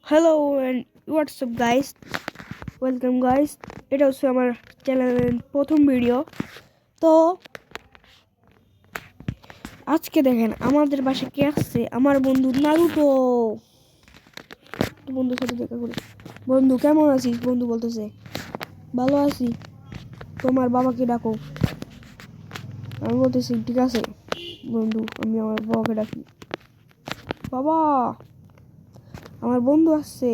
Hello and WhatsApp guys, welcome guys. এটা হচ্ছে আমার চ্যানেলের প্রথম ভিডিও। তো আজকে দেখেন আমাদের বাসায় কে আসছে, আমার বন্ধু নারুটো। বন্ধুর সাথে দেখা করি। বন্ধু কেমন আছিস? বন্ধু বলতেছে ভালো আছি, তোমার বাবাকে ডাকো। আমি বলতেছি ঠিক আছে বন্ধু, আমি আমার বাবাকে ডাকি। বাবা, আমার বন্ধু আসছে।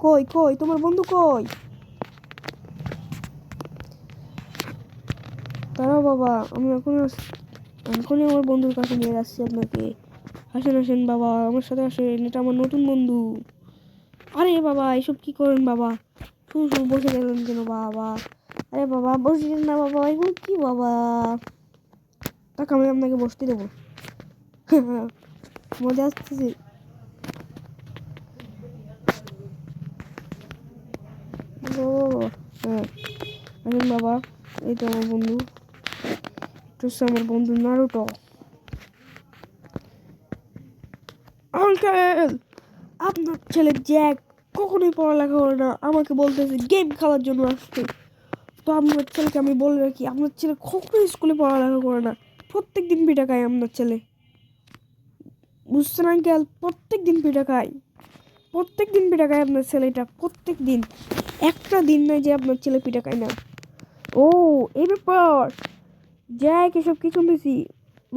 কই কই তোমার বন্ধু কই? দাঁড়াও বাবা, আমি এখনই আমার বন্ধুর কাছে নিয়ে যাচ্ছি আপনাকে। আসেন আসেন বাবা, আমার সাথে আসেন, এটা আমার নতুন বন্ধু। আরে বাবা, এসব কি করেন বাবা? শুধু শুধু বসে গেলেন কেন বাবা? আরে বাবা বসেন না বাবা, এগুলো কি বাবা? তাকে আমি আপনাকে বসতে দেবো। মজা আসতেছে। ও হ্যাঁ, আসেন বাবা, এই তো আমার বন্ধু। এটা হচ্ছে আমার বন্ধু নারুটো। আঙ্কেল, আপনার ছেলে জ্যাক কখনোই পড়ালেখা করে না, আমাকে বলতেছে গেম খেলার জন্য আসতে। তো আপনার ছেলেকে আমি বলে রাখি, আপনার ছেলে কখনোই স্কুলে পড়ালেখা করে না, প্রত্যেক দিন পিঠা খায় আপনার ছেলে। বুঝছেন আঙ্কেল? প্রত্যেক দিন পিঠা খায়, প্রত্যেক দিন পিঠা খায় আপনার ছেলেটা, প্রত্যেক দিন। একটা দিন নয় যে আপনার ছেলে পিঠা খায় না। ও, এই ব্যাপার। জ্যাক এসব কি শুনেছি।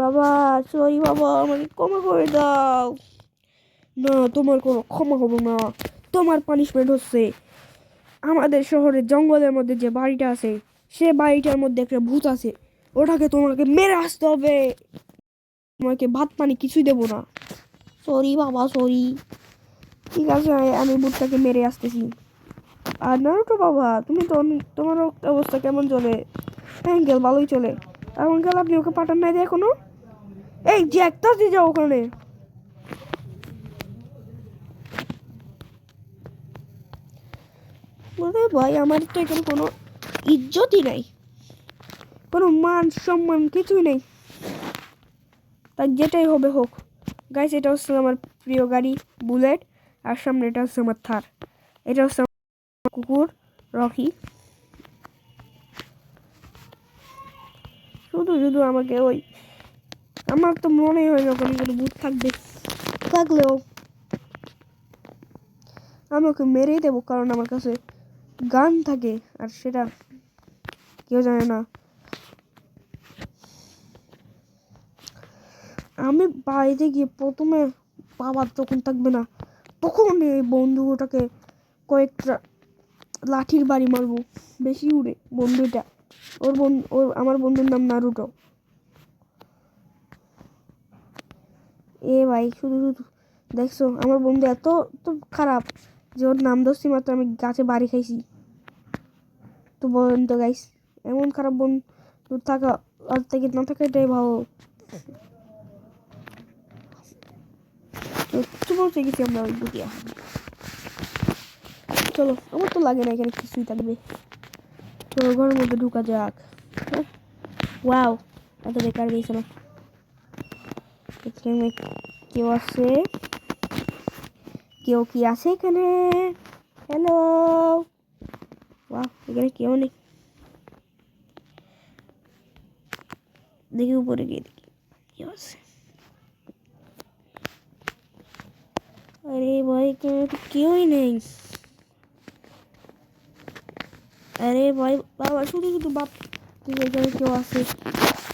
বাবা সরি বাবা, আমাকে ক্ষমা করে দাও। না, তোমার কোনো ক্ষমা হবে না। তোমার পানিশমেন্ট হচ্ছে, আমাদের শহরের জঙ্গলের মধ্যে যে বাড়িটা আছে, সে বাড়িটার মধ্যে একটা ভূত আছে, ওটাকে তোমাকে মেরে আসতে হবে। তোমাকে ভাত পানি কিছুই দেবো না। সরি বাবা সরি। ঠিক আছে, আমি ভূতটাকে মেরে আসতেছি। আর নারুটো বাবা, তুমি তো তোমার অবস্থা কেমন চলে? অ্যাঙ্কেল ভালোই চলে। আর অ্যাঙ্কেল আপনি ওকে পাঠান নাই যে এখনো? এই যে একটা দিয়ে যাও ওখানে। বলে ভাই, আমার তো এখানে কোনো ইজ্জতই নাই, কোনো মান সম্মান কিছুই নেই। তাই যেটাই হবে হোক। গাইস, এটা হচ্ছে আমার প্রিয় গাড়ি বুলেট, আর সামনে এটা হচ্ছে আমার থার। এটা হচ্ছে আমার কুকুর রকি। শুধু শুধু আমাকে ওই, আমার তো মনেই হয় না ওখানে কোনো ভূত থাকবে, থাকলেও আমি ওকে মেরেই দেবো, কারণ আমার কাছে গান থাকে আর সেটা কেউ জানে না। আমি বাড়িতে গিয়ে প্রথমে বাবা তখন থাকবে না, তখন এই বন্ধুটাকে কয়েকটা লাঠির বাড়ি মারবো, বেশি উড়ে বন্ধুটা। আমার বন্ধুর নাম নারুটো। এ ভাই, শুধু শুধু দেখছো আমার বন্ধু এত তো খারাপ যে ওর নাম ধরছি মাত্র আমি গাছে বাড়ি খাইছি। তো বলেন তো গাইস, এমন খারাপ বন্ধু থাকা আর থেকে না থাকা এটাই ভালো। তো বলতে গেছি আমরা ওই বুটিয়া। চলো, আমার তো লাগে না এখানে কিছুই থাকবে। চলো ঘরের মধ্যে ঢুকা যাক। ওয়াও, এত বেকার গেছিল। এখানে কেউ আছে? কেউ কি আছে এখানে? হ্যালো। ওয়াও, এখানে কেউ নেই। দেখি উপরে গিয়ে দেখি কেউ আছে। আরে ভাই, এখানে তো কেউই নেই। আরে ভাই বাবা, শুধু শুধু বাপ, এখানে কেউ আছে।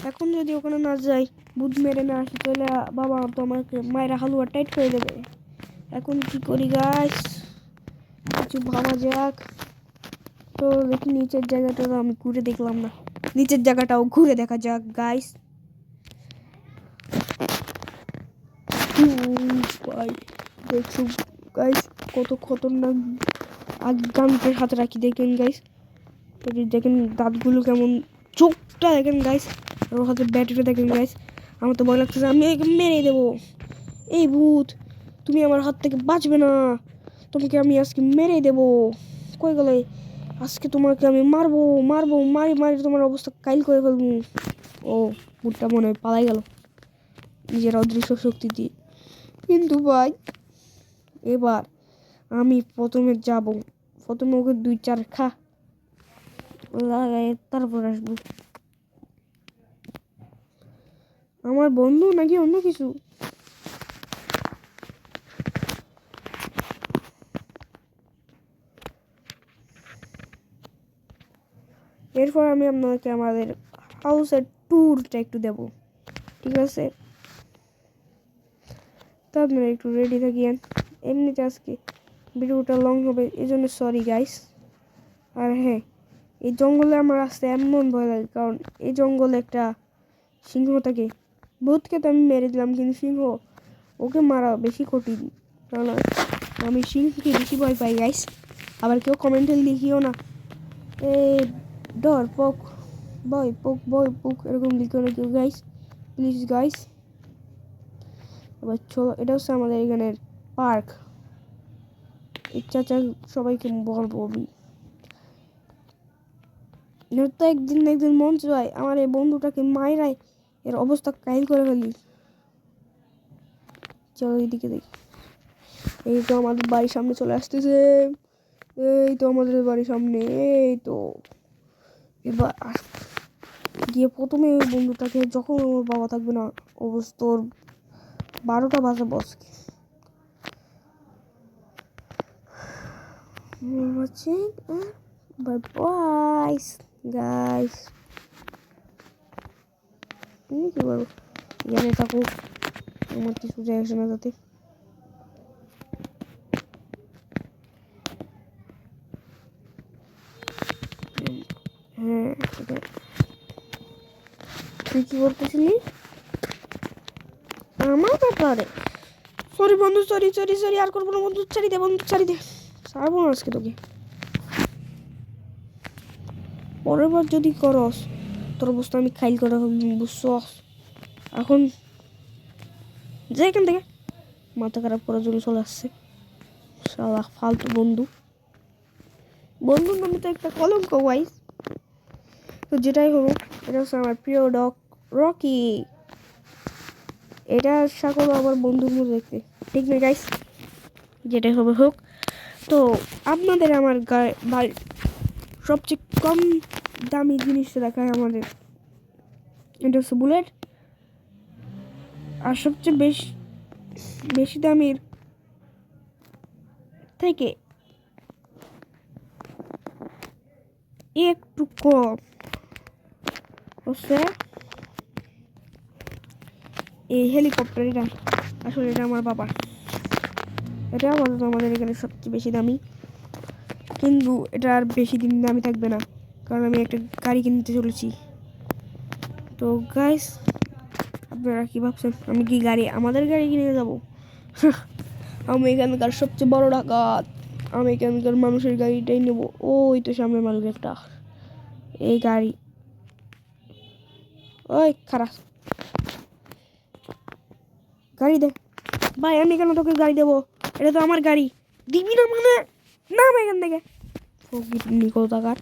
এখন যদি ওখানে না যাই, বুধ মেরে না আসি, তাহলে বাবা তো আমাকে মায়েরা হালুয়া টাইট করে দেবে। এখন কি করি গাইস, কিছু ভাবা যাক। তো দেখি নিচের জায়গাটা তো আমি ঘুরে দেখলাম না, নিচের জায়গাটাও ঘুরে দেখা যাক গাইস। ভাই দেখছো গাইস, কত খতরনাক। আজ গানটার হাতে রাখি, দেখেন গাইস, দেখেন দাঁতগুলো কেমন, চোখটা দেখেন গাইস, ওর হাতে ব্যাটারি দেখেন গাইস। আমার তো ভয় লাগতেছে, আমি একে মেরে দেবো। এই ভূত, তুমি আমার হাত থেকে বাঁচবে না, তোমাকে আমি আজকে মেরে দেবো। কই গেলে? আজকে তোমাকে আমি মারবো মারবো, মারি মারি তোমার অবস্থা কাইল করে ফেলবো। ও, ভূতটা মনে হয় পালাই গেল নিজের অদৃশ্য শক্তি দিয়ে। কিন্তু ভাই, এবার আমি প্রথমে যাব, প্রথমে ওকে 2-4 লাগাই তারপর আসবো। আমার বন্ধু নাকি অন্য কিছু? এরপর আমি আপনাকে আমাদের হাউসের ট্যুরটা একটু দেব, ঠিক আছে? তো আপনারা একটু রেডি থাকিয়েন। এমনিতে আজকে ভিডিওটা লং হবে, এই জন্য সরি গাইস। আর হ্যাঁ, এই জঙ্গলে আমার আসতে এমন ভয় লাগে, কারণ এই জঙ্গলে একটা সিংহ থাকে। ভূতকে তো আমি মেরে দিলাম, কিন্তু সিংহ ওকে মারা বেশি কঠিন, কারণ আমি সিংহকে বেশি ভয় পাই গাইস। আবার কেউ কমেন্টে লিখিও না এই ডর পোক বয় পোক এরকম লিখো না কেউ গাইস, প্লিজ গাইস। এবার চলো, এটা হচ্ছে আমাদের এখানের পার্ক। ইচ্ছা সবাইকে বলবো আমি, তো একদিন না একদিন মন চায় আমার এই বন্ধুটাকে মায়েরাই এর অবস্থা কাহিল করে ফেলি। চলো এইদিকে দেখি। এই তো আমাদের বাড়ির সামনে চলে আসতেছে, এই তো আমাদের বাড়ির সামনে। এই তো এবার গিয়ে প্রথমে ওই বন্ধুটাকে, যখন ওর বাবা থাকবে না, অবস্থা ওর 12টা বাজে বস বাই বয়স গাইস। তুমি কি বলবো, এখানে থাকুক, আমার কিছু যায় আসে না তাতে। হ্যাঁ, তুই কি করতেছিলি আমার ব্যাপারে? সরি বন্ধু, সরি সরি সরি, আর করবো না বন্ধু, ছাড়ি দে বন্ধু, ছাড়ি দে, ছাড়বো না আজকে তোকে। পরের বার যদি করস তোর অবস্থা আমি খাইল করে বুঝছস। এখন যে এখান থেকে, মাথা খারাপ করার জন্য চলে আসছে শালা ফালতু বন্ধু। বন্ধুর নামে তো একটা কলঙ্ক গাইস। তো যেটাই হোক, এটা হচ্ছে আমার প্রিয় ডগ রকি। এটা সকল আমার বন্ধুর মতো দেখতে, ঠিক না গাইস? যেটাই হবে হোক, তো আপনাদের আমার বাড়ির সবচেয়ে কম দামি জিনিসটা দেখায় আমাদের। এটা হচ্ছে বুলেট। আর সবচেয়ে বেশি দামির থেকে একটু কম হচ্ছে এই হেলিকপ্টার। এটা আসলে এটা আমার বাবার, এটা আমাদের এখানে সবচেয়ে বেশি দামি, কিন্তু এটা আর বেশি দিন দামি থাকবে না, কারণ আমি একটা গাড়ি কিনতে চলেছি। তো গাইস, আপনারা কি ভাবছেন আমি কি আমাদের গাড়ি কিনে যাবো? আমি এখানকার সবচেয়ে বড় ডাকাত, আমি এখানকার মানুষের গাড়িটাই নেবো। ওই তো সামনে মানুষ একটা, এই গাড়ি, ওই খারাপ গাড়ি দে ভাই। আমি কেন তোকে গাড়ি দেবো? এটা তো আমার গাড়ি, দিবি না মানে? নাম এখান থেকে নিকো টাকার।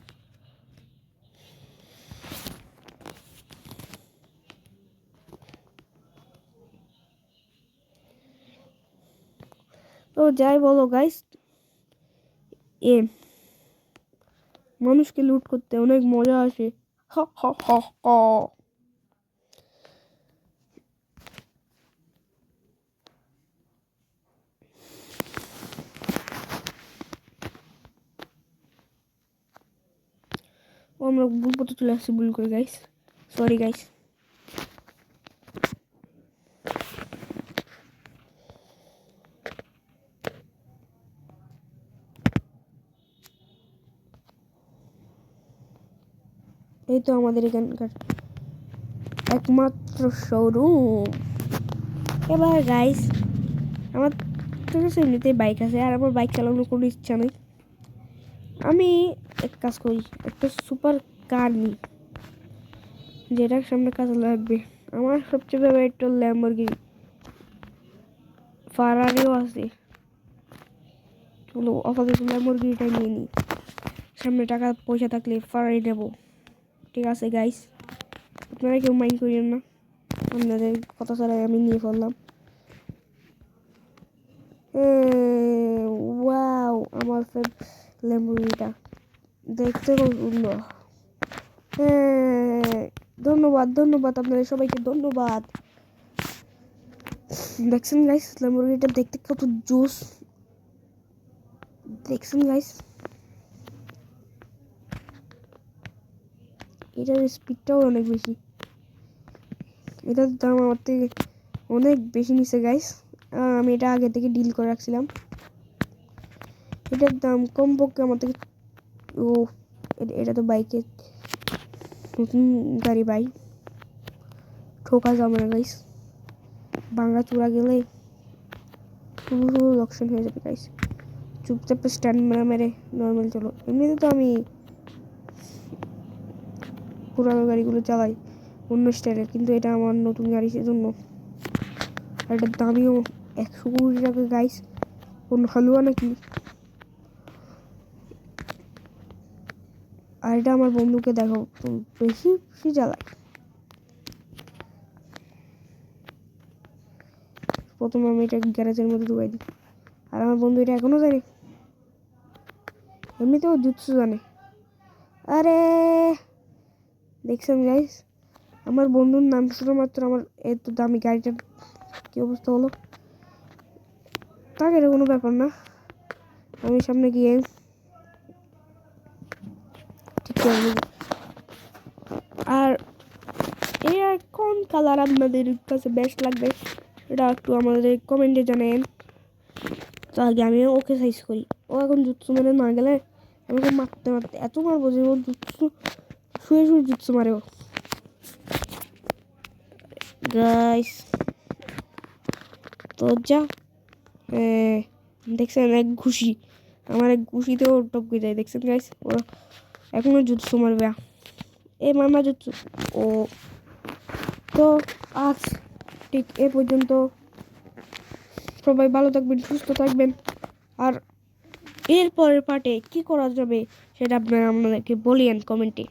তো যাই বলো গাইস, এ মানুষকে লুট করতে অনেক মজা আসে। হ হ হ হ। ও আমরা ভুল পথে চলে আসছি, ভুল করে গাইস, সরি গাইস। এই তো আমাদের এখানকার একমাত্র শোরুম। এবার গাইস, আমার তো এমনিতেই বাইক আছে, আর আমার বাইক চালানোর কোনো ইচ্ছা নেই। আমি এক কাজ করি, একটা সুপার কার নিই, যেটার সামনে কাজে লাগবে। আমার সবচেয়ে ফেভারিট হল ল্যাম্বরগিনি, ফারারিও আছে। চলো আপাতত ল্যাম্বরগিনিটাই নিয়ে নিই, সামনে টাকা পয়সা থাকলে ফারারি নেবো। ঠিক আছে গাইস, আপনারা কেউ মাইন্ড করিয়েন না, আপনাদের কথা ছাড়াই আমি নিয়ে ফেললাম। ওয়াও। আমার ল্যাম্বরগিনিটা দেখতে খুব সুন্দর। হ্যাঁ, ধন্যবাদ আপনাদের সবাইকে ধন্যবাদ। দেখছেন গাইস ল্যাম্বরগিনিটা দেখতে কত জোস, দেখছেন গাইস এটার স্পিডটাও অনেক বেশি, এটার দাম আমার থেকে অনেক বেশি নিছে গাইস। আমি এটা আগে থেকে ডিল করে রাখছিলাম, এটার দাম কমপক্ষে আমার থেকে ও এটা তো বাইকের নতুন গাড়ি ভাই, ঠোকা যাবে না গাইস, ভাঙা চূড়া গেলে পুরো লোকসান হয়ে যাবে গাইস। চুপচাপ স্ট্যান্ড মেরে নর্মাল চলো। এমনিতে তো আমি পুরানো গাড়িগুলো চালাই অন্য স্টাইলের, কিন্তু এটা আমার নতুন গাড়ি সেজন্য। আর এটার দামিও 100 কোটি টাকা গাইস, কোন হালুয়া নাকি। আর এটা আমার বন্ধুকে দেখো বেশি বেশি চালায়। প্রথমে আমি এটা গ্যারেজের মধ্যে ঢুকাই দিই, আর আমার বন্ধু এটা এখনো জানে, এমনিতেও জুৎসু জানে। আরে দেখছেন গাইস আমার বন্ধুর নাম শুধুমাত্র আমার এত দামি গাড়িটার কি অবস্থা হলো, তাকে এটা কোনো ব্যাপার না। আমি সামনে গিয়ে ঠিক করে নেব। আর এর কোন কালার আপনাদের কাছে বেস্ট লাগবে এটা একটু আমাদের কমেন্টে জানেন, তো আগে আমি ওকে সাইজ করি। ও এখন জুৎসু মেরে না গেলে আমাকে মারতে মারতে এত মারবো যে ও জুৎসু শুয়ে শুয়ে জুৎসু মারে ও। গাইস তো যা দেখছেন এক ঘুষি, আমার এক ঘুষিতেও টপকে যায়, দেখছেন গাইস ওরা এখনো জুৎসু মারবে। এ মামা জুৎসু ও। তো আজ ঠিক এ পর্যন্ত, সবাই ভালো থাকবেন, সুস্থ থাকবেন। আর এর পরের পার্টে কি করা যাবে সেটা আপনারা আমাদেরকে বলিয়েন কমেন্টে।